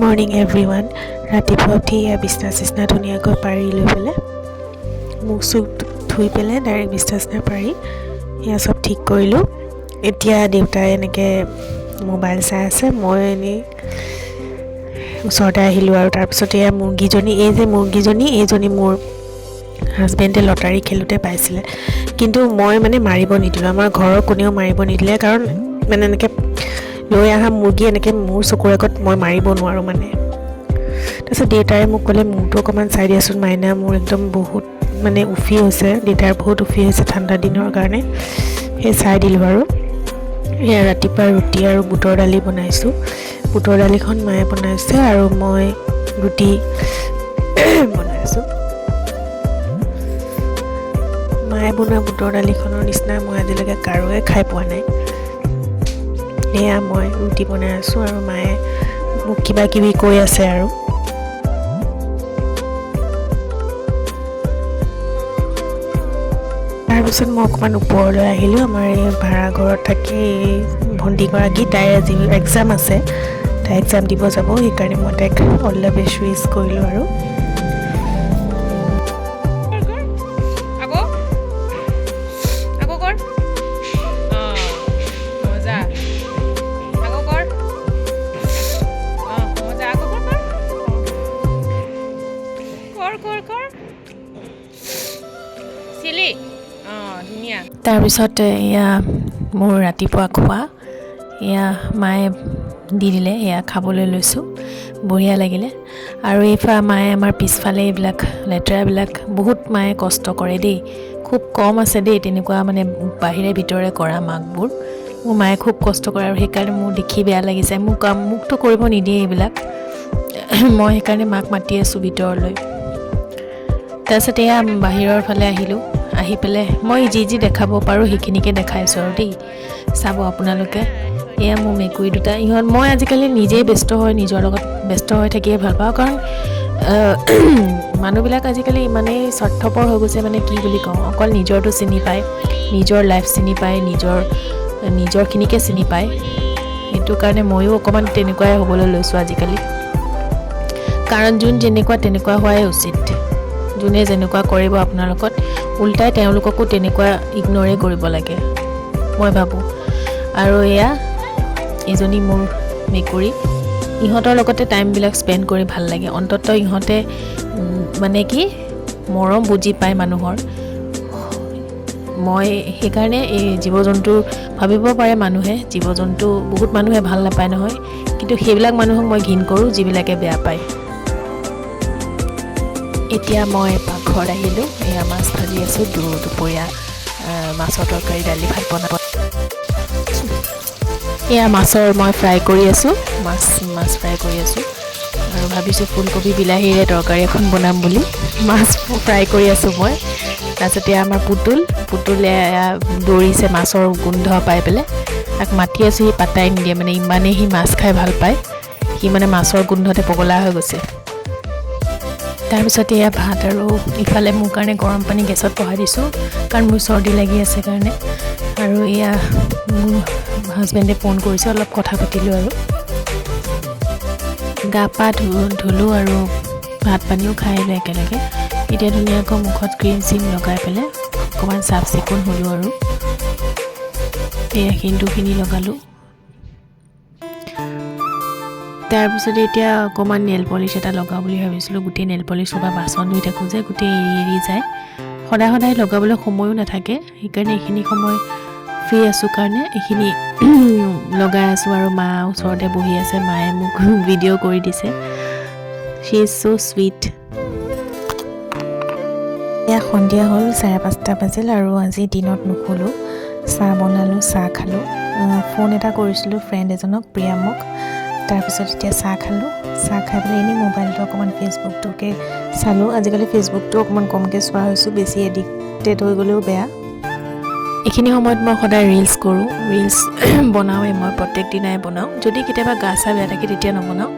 Morning everyone. ৰাতিপুৱা উঠি বিচনা চিচনা ধুনীয়াকৈ পাৰি লৈ পেলাই মুখ চুখ ধুই পেলাই ডাইৰেক্ট বিচনা চিচনা পাৰি এয়া চব ঠিক কৰিলোঁ। এতিয়া দেউতাই এনেকৈ মোবাইল চাই আছে, মই এনেই ওচৰতে আহিলোঁ আৰু তাৰপিছত এয়া মুৰ্গীজনী, এইজনী মোৰ হাজবেণ্ডে লটাৰী খেলোঁতে পাইছিলে, কিন্তু মই মানে মাৰিব নিদিলোঁ, আমাৰ ঘৰৰ কোনেও মাৰিব নিদিলে, কাৰণ মানে এনেকৈ লৈ অহা মুৰ্গী এনেকৈ মোৰ চকুৰ আগত মই মাৰিব নোৱাৰোঁ মানে। তাৰপিছত দেউতাই মোক ক'লে মূৰটো অকণমান চাই দিয়াচোন মাইনা, মোৰ একদম বহুত মানে উফি হৈছে, দেউতাৰ বহুত উফি হৈছে ঠাণ্ডা দিনৰ কাৰণে। সেই চাই দিলোঁ আৰু এয়া ৰাতিপুৱা ৰুটি আৰু বুটৰ দালি বনাইছোঁ। বুটৰ দালিখন মায়ে বনাইছে আৰু মই ৰুটি বনাইছোঁ। মায়ে বনোৱা বুটৰ দালিখনৰ নিচিনা মই আজিলৈকে কাৰোৱে খাই পোৱা নাই। এয়া মই ৰুটি বনাই আছোঁ আৰু মায়ে মোক কিবা কিবি কৈ আছে আৰু। তাৰপিছত মই অকণমান ওপৰলৈ আহিলোঁ। আমাৰ এই ভাড়া ঘৰত থাকি ভণ্টিগৰাকী, তাইৰ আজি এক্সাম আছে, তাই এক্সাম দিব যাব, সেইকাৰণে মই তাইক অল দ্য বেষ্ট উইচ কৰিলোঁ আৰু। তাৰপিছত এয়া মোৰ ৰাতিপুৱা খোৱা, এয়া মায়ে দি দিলে, এয়া খাবলৈ লৈছোঁ, বঢ়িয়া লাগিলে। আৰু এইফালে মায়ে আমাৰ পিছফালে এইবিলাক লেতেৰাবিলাক বহুত মায়ে কষ্ট কৰে দেই, খুব কম আছে দেই তেনেকুৱা মানে বাহিৰে ভিতৰে কৰা মাকবোৰ। মোৰ মায়ে খুব কষ্ট কৰে আৰু সেইকাৰণে মোৰ দেখি বেয়া লাগিছে, মোকতো কৰিব নিদিয়ে এইবিলাক, মই সেইকাৰণে মাক মাতি আছোঁ ভিতৰলৈ। তাৰপিছত এয়া বাহিৰৰ ফালে আহিলোঁ, আহি পেলাই মই যি দেখাব পাৰোঁ সেইখিনিকে দেখাইছোঁ আৰু দেই, চাব আপোনালোকে। এয়া মোৰ মেকুৰী দুটা, মই আজিকালি নিজেই নিজৰ লগত ব্যস্ত হৈ থাকিয়ে ভাল পাওঁ, কাৰণ মানুহবিলাক আজিকালি ইমানেই স্বাৰ্থপৰ হৈ গৈছে, মানে কি বুলি কওঁ, অকল নিজৰটো চিনি পায়, নিজৰ লাইফ চিনি পায়, নিজৰখিনিকে চিনি পায়। সেইটো কাৰণে ময়ো অকণমান তেনেকুৱাই হ'বলৈ লৈছোঁ আজিকালি, কাৰণ যোন যেনেকুৱা তেনেকুৱা হোৱাই উচিত। যোনে যেনেকুৱা কৰিব আপোনাৰ লগত, উল্টাই তেওঁলোককো তেনেকুৱা ইগন'ৰে কৰিব লাগে, মই ভাবোঁ। আৰু এয়া এজনী মোৰ মেকুৰী, ইহঁতৰ লগতে টাইমবিলাক স্পেণ্ড কৰি ভাল লাগে। অন্ততঃ ইহঁতে মানে কি মৰম বুজি পায় মানুহৰ। মই সেইকাৰণে এই জীৱ জন্তু ভাবিব পাৰে মানুহে, জীৱ জন্তু বহুত মানুহে ভাল নাপায় নহয়, কিন্তু সেইবিলাক মানুহক মই ঘিণ কৰোঁ যিবিলাকে বেয়া পায়। এতিয়া মই পাকঘৰত আহিলোঁ, এয়া মাছ ভাজি আছোঁ, দুপৰীয়া মাছৰ তৰকাৰী, দালি ভাত বনাব। এয়া মাছৰ মই ফ্ৰাই কৰি আছোঁ, মাছ ফ্ৰাই কৰি আছোঁ, আৰু ভাবিছোঁ ফুলকবি বিলাহীৰে তৰকাৰী এখন বনাম বুলি, মাছ ফ্ৰাই কৰি আছোঁ মই। তাৰপিছতে আমাৰ পুতুলে দৌৰিছে মাছৰ গোন্ধ পাই পেলাই, তাক মাতি আছোঁ, সি পাত্তাই নিদিয়ে, মানে ইমানেই সি মাছ খাই ভাল পায়, সি মানে মাছৰ গোন্ধতে পগলা হৈ গৈছে। তাৰপিছত এয়া ভাত, আৰু ইফালে মোৰ কাৰণে গৰম পানী গেছত বহাই দিছোঁ, কাৰণ মোৰ চৰ্দি লাগি আছে কাৰণে। আৰু এয়া মোৰ হাজবেণ্ডে ফোন কৰিছে, অলপ কথা পাতিলোঁ আৰু গা পা ধুলোঁ আৰু ভাত পানীও খাই আহিলোঁ একেলগে। এতিয়া ধুনীয়াকৈ মুখত ক্ৰীম চিম লগাই পেলাই অকণমান চাফ চিকুণ হ'লোঁ আৰু এয়া সেন্দুৰখিনি লগালোঁ। তাৰপিছত এতিয়া অকণমান নেল পলিচ এটা লগাওঁ বুলি ভাবিছিলোঁ, গোটেই নেল পলিচ বা বাচন ধুই থাকোঁ যে গোটেই এৰি যায়, সদায় লগাবলৈ সময়ো নাথাকে, সেইকাৰণে এইখিনি সময় ফ্ৰী আছোঁ কাৰণে এইখিনি লগাই আছোঁ। আৰু মা ওচৰতে বহি আছে, মায়ে মোক ভিডিঅ' কৰি দিছে, শ্বি ইজ ছ' চুইট। এয়া সন্ধিয়া হ'ল, 5:30 বাজিল, আৰু আজি দিনত নুশুলোঁ, চাহ বনালোঁ, চাহ খালোঁ, ফোন এটা কৰিছিলোঁ ফ্ৰেণ্ড এজনক, প্ৰিয়ামক। তাৰপিছত এতিয়া চাহ খালোঁ, চাহ খাই পেলাই এনেই মোবাইলটো অকণমান ফেচবুকটোকে চালোঁ। আজিকালি ফেচবুকটো অকণমান কমকৈ চোৱা হৈছোঁ, বেছি এডিক্টেড হৈ গ'লেও বেয়া। এইখিনি সময়ত মই সদায় ৰিলছ কৰোঁ, ৰিলছ বনাওঁৱেই, মই প্ৰত্যেক দিনাই বনাওঁ, যদি কেতিয়াবা গা চা বেয়া থাকে তেতিয়া নবনাওঁ।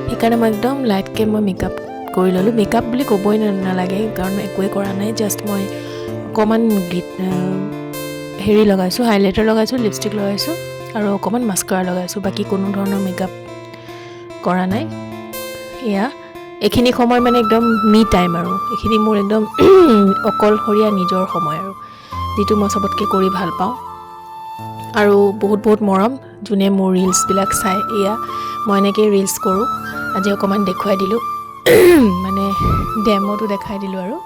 সেইকাৰণে মই একদম লাইটকৈ মই মেকআপ কৰি ল'লোঁ, মেকআপ বুলি ক'বই নালাগে, কাৰণ একোৱেই কৰা নাই, জাষ্ট মই অকণমান হেৰি লগাইছোঁ, হাইলাইটাৰ লগাইছোঁ, লিপষ্টিক লগাইছোঁ, আৰু অকণমান মাস্কাৰা লগাইছোঁ, বাকী কোনো ধৰণৰ মেকআপ কৰা নাই। এয়া এইখিনি সময় মানে একদম মি টাইম আৰু এইখিনি মোৰ একদম অকলশৰীয়া নিজৰ সময় আৰু যিটো মই চবতকৈ কৰি ভাল পাওঁ আৰু বহুত বহুত মৰম যোনে মোৰ ৰিলছবিলাক চাই এয়া মই এনেকৈ ৰিলছ কৰোঁ আজি অকণমান দেখুৱাই দিলোঁ মানে ডেমোটো দেখাই দিলোঁ আৰু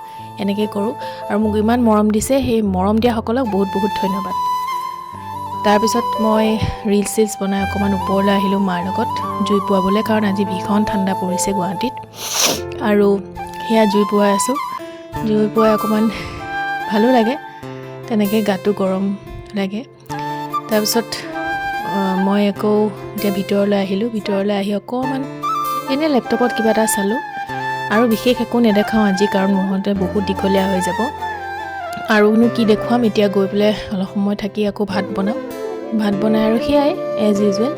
এনেকৈ কৰোঁ আৰু মোক ইমান মৰম দিছে সেই মৰম দিয়াসকলক বহুত বহুত ধন্যবাদ তাৰপিছত মই ৰিলছ বনাই অকণমান ওপৰলৈ আহিলোঁ মাৰ লগত জুই পোৱাবলৈ কাৰণ আজি ভীষণ ঠাণ্ডা পৰিছে গুৱাহাটীত আৰু সেয়া জুই পুৱাই আছোঁ জুই পুৱাই অকণমান ভালো লাগে তেনেকৈ গাটো গৰম লাগে তাৰপিছত মই আকৌ এতিয়া ভিতৰলৈ আহিলোঁ ভিতৰলৈ আহি অকণমান এনেই লেপটপত কিবা এটা চালোঁ আৰু বিশেষ একো নেদেখাওঁ আজি কাৰণ মোৰতে বহুত দীঘলীয়া হৈ যাব আৰুনো কি দেখুৱাম এতিয়া গৈ পেলাই অলপ সময় থাকি আকৌ ভাত বনাই আৰু সেয়াই এজ ইউজুৱেল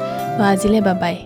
আজিলৈ বাই বাই